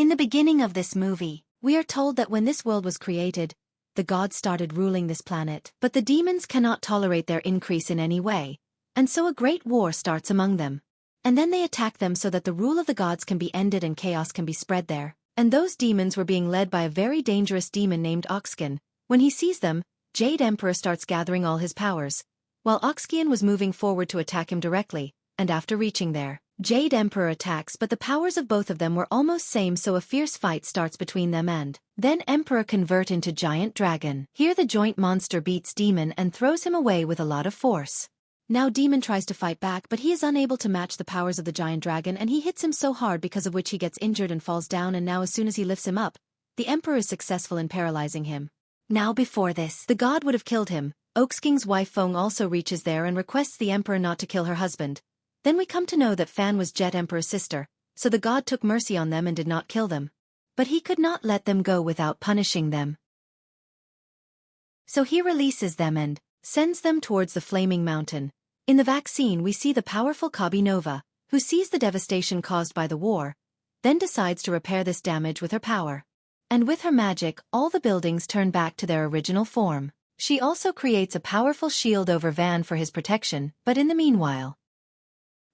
In the beginning of this movie, we are told that when this world was created, the gods started ruling this planet, but the demons cannot tolerate their increase in any way, and so a great war starts among them. And then they attack them so that the rule of the gods can be ended and chaos can be spread there. And those demons were being led by a very dangerous demon named Oxkin. When he sees them, Jade Emperor starts gathering all his powers, while Oxkian was moving forward to attack him directly, and after reaching there, Jade Emperor attacks, but the powers of both of them were almost same, so a fierce fight starts between them, and then Emperor convert into giant dragon. Here the joint monster beats Demon and throws him away with a lot of force. Now Demon tries to fight back, but he is unable to match the powers of the giant dragon, and he hits him so hard because of which he gets injured and falls down, and now as soon as he lifts him up, the Emperor is successful in paralyzing him. Now before this, the god would have killed him. Oaksking's wife Fong also reaches there and requests the Emperor not to kill her husband. Then we come to know that Fan was Jet Emperor's sister, so the god took mercy on them and did not kill them. But he could not let them go without punishing them. So he releases them and sends them towards the flaming mountain. In the vaccine we see the powerful Kabi Nova, who sees the devastation caused by the war, then decides to repair this damage with her power. And with her magic, all the buildings turn back to their original form. She also creates a powerful shield over Van for his protection, but in the meanwhile,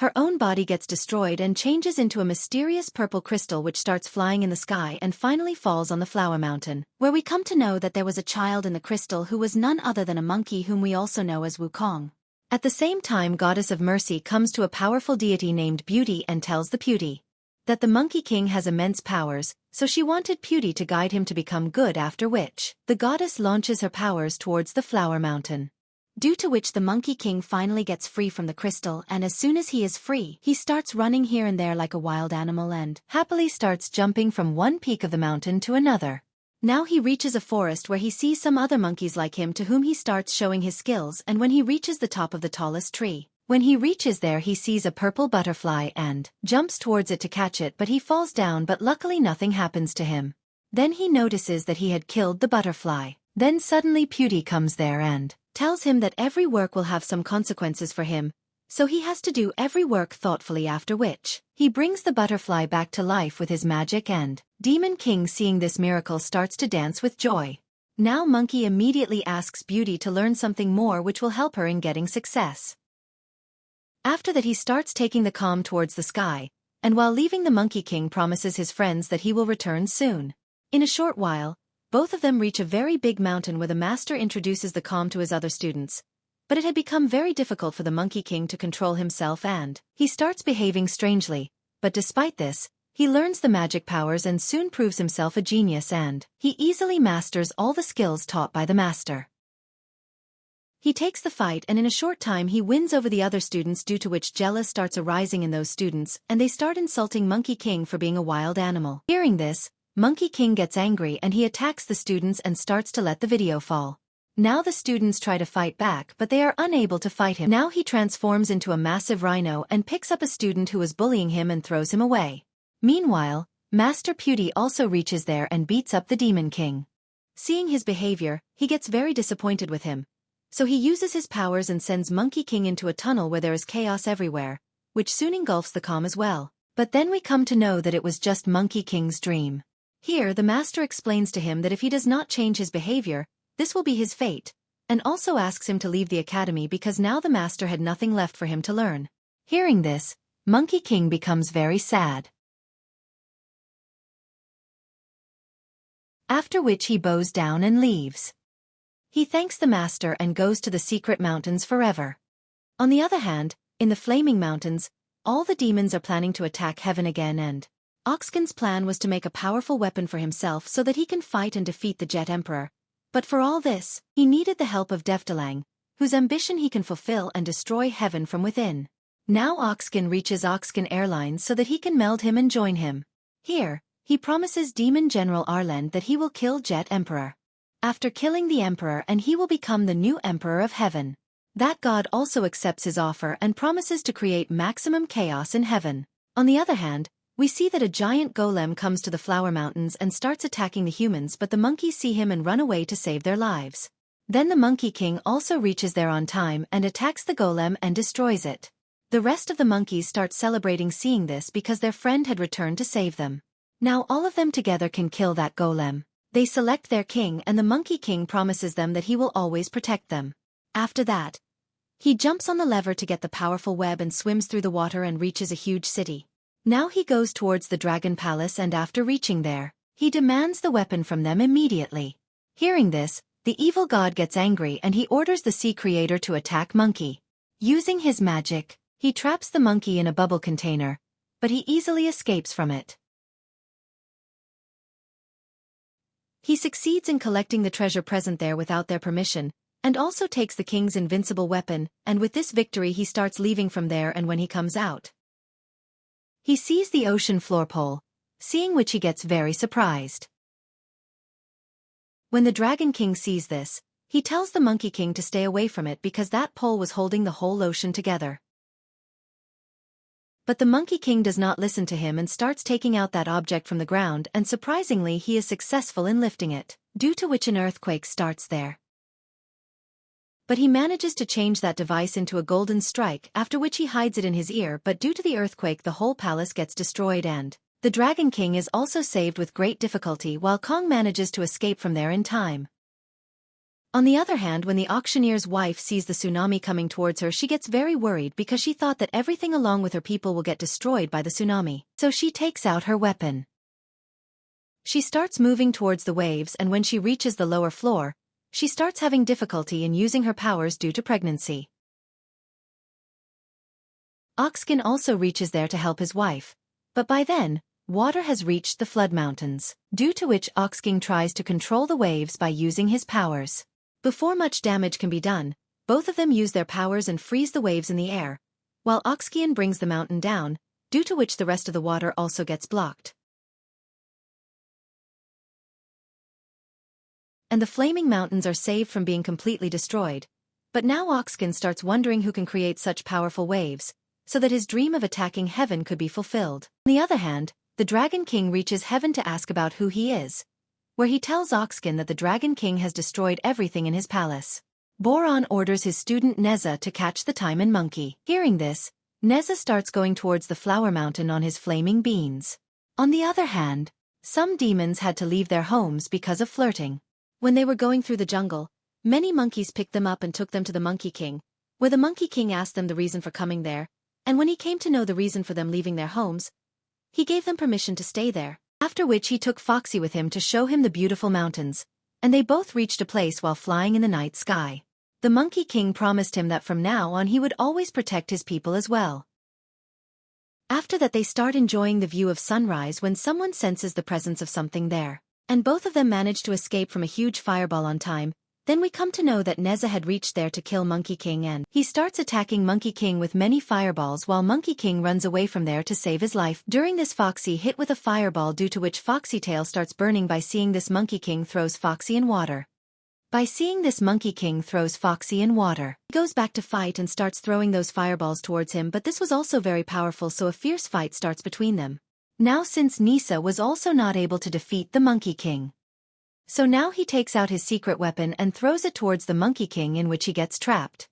her own body gets destroyed and changes into a mysterious purple crystal which starts flying in the sky and finally falls on the Flower Mountain, where we come to know that there was a child in the crystal who was none other than a monkey whom we also know as Wukong. At the same time, Goddess of Mercy comes to a powerful deity named Beauty and tells the Beauty that the Monkey King has immense powers, so she wanted Beauty to guide him to become good, after which the goddess launches her powers towards the Flower Mountain. Due to which the Monkey King finally gets free from the crystal, and as soon as he is free, he starts running here and there like a wild animal and happily starts jumping from one peak of the mountain to another. Now he reaches a forest where he sees some other monkeys like him to whom he starts showing his skills, and when he reaches the top of the tallest tree, when he reaches there he sees a purple butterfly and jumps towards it to catch it, but he falls down, but luckily nothing happens to him. Then he notices that he had killed the butterfly. Then suddenly Beauty comes there and tells him that every work will have some consequences for him, so he has to do every work thoughtfully, after which he brings the butterfly back to life with his magic, and Demon King, seeing this miracle, starts to dance with joy. Now Monkey immediately asks Beauty to learn something more which will help her in getting success. After that he starts taking the calm towards the sky, and while leaving the Monkey King promises his friends that he will return soon. In a short while, both of them reach a very big mountain where the master introduces the calm to his other students. But it had become very difficult for the Monkey King to control himself, and he starts behaving strangely. But despite this, he learns the magic powers and soon proves himself a genius, and he easily masters all the skills taught by the master. He takes the fight, and in a short time he wins over the other students, due to which jealous starts arising in those students, and they start insulting Monkey King for being a wild animal. Hearing this, Monkey King gets angry and he attacks the students and starts to let the video fall. Now the students try to fight back, but they are unable to fight him. Now he transforms into a massive rhino and picks up a student who is bullying him and throws him away. Meanwhile, Master Beauty also reaches there and beats up the Demon King. Seeing his behavior, he gets very disappointed with him. So he uses his powers and sends Monkey King into a tunnel where there is chaos everywhere, which soon engulfs the calm as well. But then we come to know that it was just Monkey King's dream. Here the master explains to him that if he does not change his behavior, this will be his fate, and also asks him to leave the academy because now the master had nothing left for him to learn. Hearing this, Monkey King becomes very sad. After which he bows down and leaves. He thanks the master and goes to the secret mountains forever. On the other hand, in the flaming mountains, all the demons are planning to attack heaven again, and Oxkin's plan was to make a powerful weapon for himself so that he can fight and defeat the Jet Emperor. But for all this, he needed the help of Deftalang, whose ambition he can fulfill and destroy heaven from within. Now Oxkin reaches Oxkin Airlines so that he can meld him and join him. Here, he promises Demon General Arlen that he will kill Jet Emperor. After killing the Emperor, and he will become the new Emperor of Heaven. That god also accepts his offer and promises to create maximum chaos in heaven. On the other hand, we see that a giant golem comes to the Flower Mountains and starts attacking the humans, but the monkeys see him and run away to save their lives. Then the Monkey King also reaches there on time and attacks the golem and destroys it. The rest of the monkeys start celebrating seeing this because their friend had returned to save them. Now all of them together can kill that golem. They select their king and the Monkey King promises them that he will always protect them. After that, he jumps on the lever to get the powerful web and swims through the water and reaches a huge city. Now he goes towards the dragon palace and after reaching there, he demands the weapon from them immediately. Hearing this, the evil god gets angry and he orders the sea creator to attack Monkey. Using his magic, he traps the monkey in a bubble container, but he easily escapes from it. He succeeds in collecting the treasure present there without their permission, and also takes the king's invincible weapon, and with this victory he starts leaving from there and when he comes out, he sees the ocean floor pole, seeing which he gets very surprised. When the Dragon King sees this, he tells the Monkey King to stay away from it because that pole was holding the whole ocean together. But the Monkey King does not listen to him and starts taking out that object from the ground and surprisingly he is successful in lifting it, due to which an earthquake starts there. But he manages to change that device into a golden strike after which he hides it in his ear but due to the earthquake the whole palace gets destroyed and the Dragon King is also saved with great difficulty while Kong manages to escape from there in time. On the other hand, when the auctioneer's wife sees the tsunami coming towards her she gets very worried because she thought that everything along with her people will get destroyed by the tsunami. So she takes out her weapon. She starts moving towards the waves and when she reaches the lower floor, she starts having difficulty in using her powers due to pregnancy. Oxkin also reaches there to help his wife, but by then, water has reached the flood mountains, due to which Oxkin tries to control the waves by using his powers. Before much damage can be done, both of them use their powers and freeze the waves in the air, while Oxkian brings the mountain down, due to which the rest of the water also gets blocked. And the flaming mountains are saved from being completely destroyed. But now Oxkin starts wondering who can create such powerful waves, so that his dream of attacking heaven could be fulfilled. On the other hand, the Dragon King reaches heaven to ask about who he is, where he tells Oxkin that the Dragon King has destroyed everything in his palace. Boron orders his student Neza to catch the Timon monkey. Hearing this, Neza starts going towards the flower mountain on his flaming beans. On the other hand, some demons had to leave their homes because of flirting. When they were going through the jungle, many monkeys picked them up and took them to the Monkey King, where the Monkey King asked them the reason for coming there, and when he came to know the reason for them leaving their homes, he gave them permission to stay there. After which he took Foxy with him to show him the beautiful mountains, and they both reached a place while flying in the night sky. The Monkey King promised him that from now on he would always protect his people as well. After that they start enjoying the view of sunrise when someone senses the presence of something there, and both of them manage to escape from a huge fireball on time. Then we come to know that Neza had reached there to kill Monkey King and he starts attacking Monkey King with many fireballs while Monkey King runs away from there to save his life. During this Foxy hit with a fireball due to which Foxy tail starts burning. By seeing this Monkey King throws Foxy in water. He goes back to fight and starts throwing those fireballs towards him but this was also very powerful so a fierce fight starts between them. Now since Nisa was also not able to defeat the Monkey King, so now he takes out his secret weapon and throws it towards the Monkey King in which he gets trapped.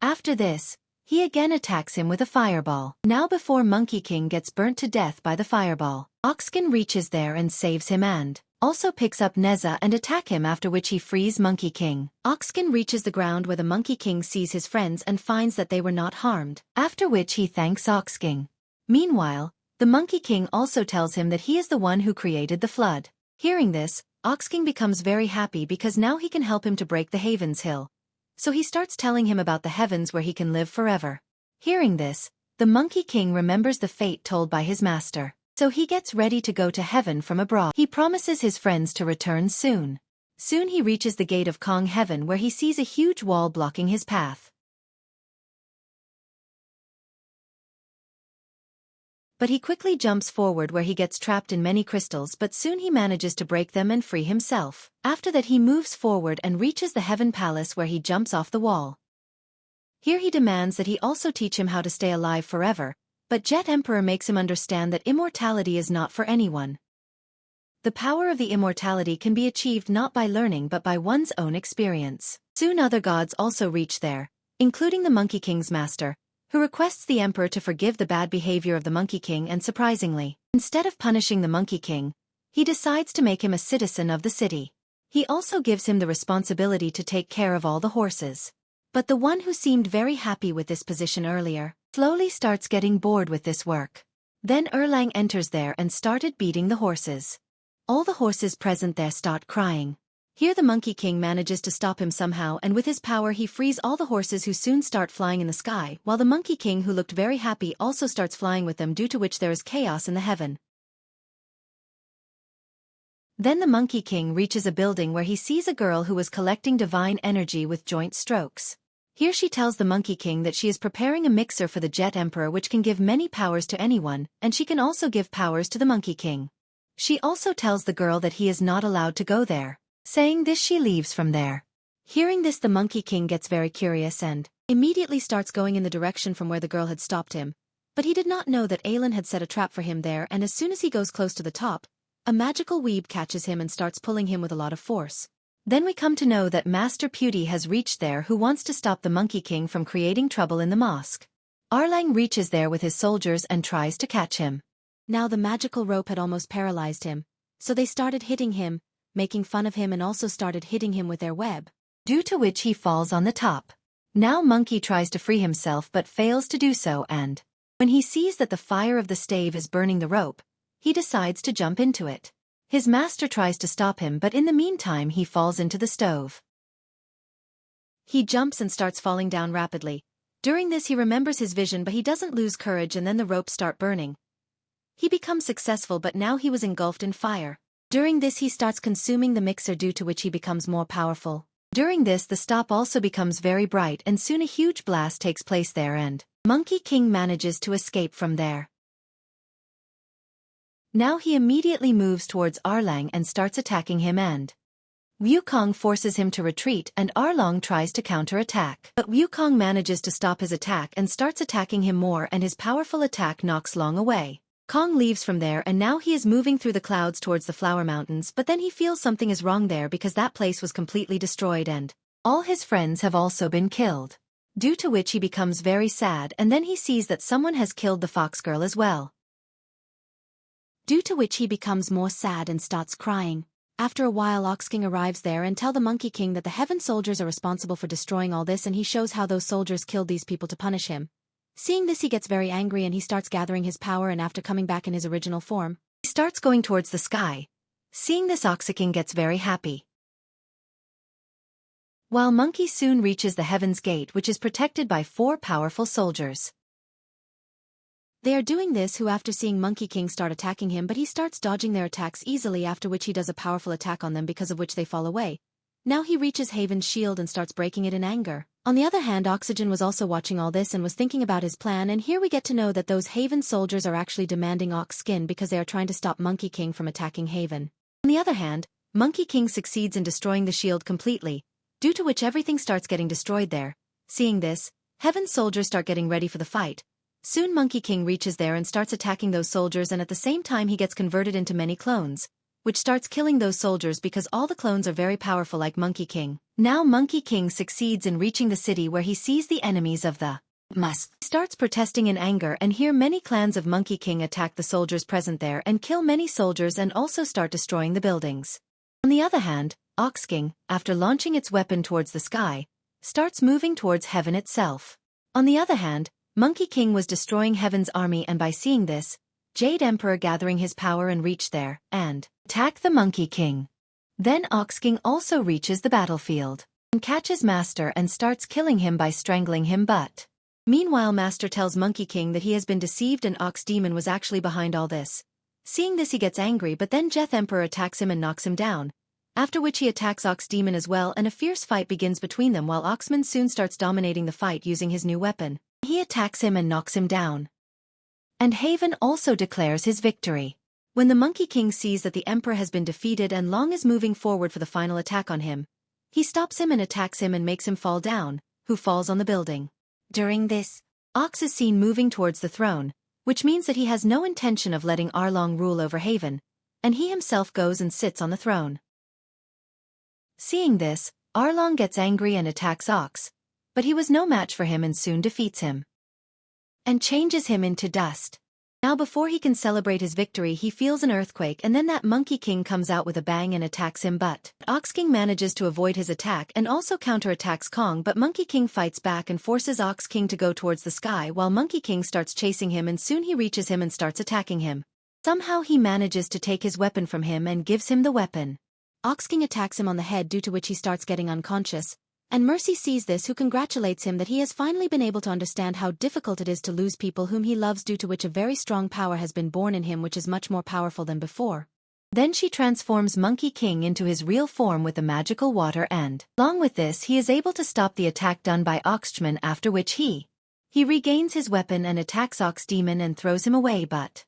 After this, he again attacks him with a fireball. Now before Monkey King gets burnt to death by the fireball, Oxkin reaches there and saves him and also picks up Neza and attack him after which he frees Monkey King. Oxkin reaches the ground where the Monkey King sees his friends and finds that they were not harmed, after which he thanks Oxkin. Meanwhile, the Monkey King also tells him that he is the one who created the flood. Hearing this, Oxking becomes very happy because now he can help him to break the Haven's Hill. So he starts telling him about the heavens where he can live forever. Hearing this, the Monkey King remembers the fate told by his master. So he gets ready to go to heaven from abroad. He promises his friends to return soon. Soon he reaches the gate of Kong Heaven where he sees a huge wall blocking his path. But he quickly jumps forward where he gets trapped in many crystals but soon he manages to break them and free himself. After that he moves forward and reaches the Heaven Palace where he jumps off the wall. Here he demands that he also teach him how to stay alive forever, but Jet Emperor makes him understand that immortality is not for anyone. The power of the immortality can be achieved not by learning but by one's own experience. Soon other gods also reach there, including the Monkey King's master, who requests the emperor to forgive the bad behavior of the Monkey King, and surprisingly, instead of punishing the Monkey King, he decides to make him a citizen of the city. He also gives him the responsibility to take care of all the horses. But the one who seemed very happy with this position earlier, slowly starts getting bored with this work. Then Erlang enters there and started beating the horses. All the horses present there start crying. Here the Monkey King manages to stop him somehow, and with his power he frees all the horses, who soon start flying in the sky, while the Monkey King, who looked very happy, also starts flying with them, due to which there is chaos in the heaven. Then the Monkey King reaches a building where he sees a girl who was collecting divine energy with joint strokes. Here she tells the Monkey King that she is preparing a mixer for the Jet Emperor which can give many powers to anyone, and she can also give powers to the Monkey King. She also tells the girl that he is not allowed to go there. Saying this, she leaves from there. Hearing this, the Monkey King gets very curious and immediately starts going in the direction from where the girl had stopped him. But he did not know that Aelin had set a trap for him there, and as soon as he goes close to the top, a magical weeb catches him and starts pulling him with a lot of force. Then we come to know that Master Pewdie has reached there, who wants to stop the Monkey King from creating trouble in the mosque. Erlang reaches there with his soldiers and tries to catch him. Now the magical rope had almost paralyzed him, so they started hitting him, making fun of him, and also started hitting him with their web, due to which he falls on the top. Now Monkey tries to free himself but fails to do so, and when he sees that the fire of the stave is burning the rope, he decides to jump into it. His master tries to stop him, but in the meantime he falls into the stove. He jumps and starts falling down rapidly. During this he remembers his vision, but he doesn't lose courage, and then the ropes start burning. He becomes successful, but now he was engulfed in fire. During this he starts consuming the mixer, due to which he becomes more powerful. During this the stop also becomes very bright, and soon a huge blast takes place there, and Monkey King manages to escape from there. Now he immediately moves towards Erlang and starts attacking him, and Wukong forces him to retreat, and Erlang tries to counterattack. But Wukong manages to stop his attack and starts attacking him more, and his powerful attack knocks Long away. Kong leaves from there, and now he is moving through the clouds towards the Flower Mountains, but then he feels something is wrong there because that place was completely destroyed and all his friends have also been killed. Due to which he becomes very sad, and then he sees that someone has killed the Fox Girl as well. Due to which he becomes more sad and starts crying. After a while Ox King arrives there and tell the Monkey King that the Heaven Soldiers are responsible for destroying all this, and he shows how those soldiers killed these people to punish him. Seeing this he gets very angry and he starts gathering his power, and after coming back in his original form, he starts going towards the sky. Seeing this Ox King gets very happy. While Monkey soon reaches the Heaven's Gate, which is protected by 4 powerful soldiers. They are doing this who after seeing Monkey King start attacking him, but he starts dodging their attacks easily, after which he does a powerful attack on them, because of which they fall away. Now he reaches Haven's shield and starts breaking it in anger. On the other hand, Oxygen was also watching all this and was thinking about his plan, and here we get to know that those Haven soldiers are actually demanding Ox skin because they are trying to stop Monkey King from attacking Haven. On the other hand, Monkey King succeeds in destroying the shield completely, due to which everything starts getting destroyed there. Seeing this, Heaven's soldiers start getting ready for the fight. Soon Monkey King reaches there and starts attacking those soldiers, and at the same time he gets converted into many clones, which starts killing those soldiers because all the clones are very powerful like Monkey King. Now Monkey King succeeds in reaching the city where he sees the enemies of the mosque. He starts protesting in anger, and here many clans of Monkey King attack the soldiers present there and kill many soldiers and also start destroying the buildings. On the other hand, Ox King, after launching its weapon towards the sky, starts moving towards heaven itself. On the other hand, Monkey King was destroying Heaven's army, and by seeing this, Jade Emperor gathering his power and reached there, and attack the Monkey King. Then Ox King also reaches the battlefield, and catches Master and starts killing him by strangling him, but meanwhile Master tells Monkey King that he has been deceived and Ox Demon was actually behind all this. Seeing this he gets angry, but then Jeth Emperor attacks him and knocks him down, after which he attacks Ox Demon as well, and a fierce fight begins between them while Oxman soon starts dominating the fight using his new weapon. He attacks him and knocks him down. And Haven also declares his victory. When the Monkey King sees that the Emperor has been defeated and Long is moving forward for the final attack on him, he stops him and attacks him and makes him fall down, who falls on the building. During this, Ox is seen moving towards the throne, which means that he has no intention of letting Arlong rule over Haven, and he himself goes and sits on the throne. Seeing this, Arlong gets angry and attacks Ox, but he was no match for him and soon defeats him. and changes him into dust. Now before he can celebrate his victory he feels an earthquake and then that Monkey King comes out with a bang and attacks him but Ox King manages to avoid his attack and also counterattacks Kong but Monkey King fights back and forces Ox King to go towards the sky while Monkey King starts chasing him and soon he reaches him and starts attacking him. Somehow he manages to take his weapon from him and gives him the weapon. Ox King attacks him on the head due to which he starts getting unconscious. And Mercy sees this who congratulates him that he has finally been able to understand how difficult it is to lose people whom he loves due to which a very strong power has been born in him which is much more powerful than before. Then she transforms Monkey King into his real form with the magical water and, along with this he is able to stop the attack done by Oxman after which he regains his weapon and attacks Ox Demon and throws him away but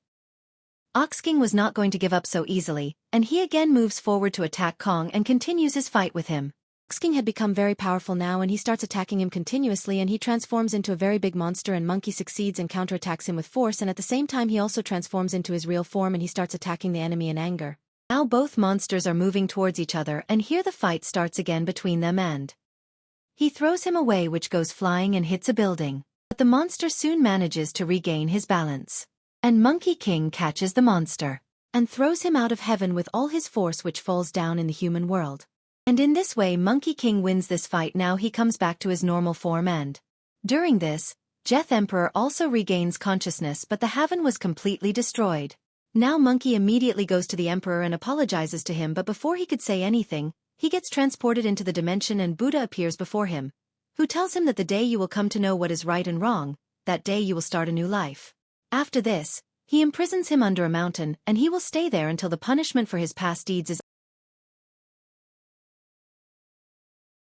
Ox King was not going to give up so easily, and he again moves forward to attack Kong and continues his fight with him. Ox King had become very powerful now and he starts attacking him continuously and he transforms into a very big monster and Monkey succeeds and counterattacks him with force and at the same time he also transforms into his real form and he starts attacking the enemy in anger. Now both monsters are moving towards each other and here the fight starts again between them and he throws him away which goes flying and hits a building. But the monster soon manages to regain his balance. And Monkey King catches the monster and throws him out of heaven with all his force which falls down in the human world. And in this way Monkey King wins this fight. Now he comes back to his normal form and during this, Jeth Emperor also regains consciousness but the heaven was completely destroyed. Now Monkey immediately goes to the Emperor and apologizes to him but before he could say anything, he gets transported into the dimension and Buddha appears before him, who tells him that the day you will come to know what is right and wrong, that day you will start a new life. After this, he imprisons him under a mountain and he will stay there until the punishment for his past deeds is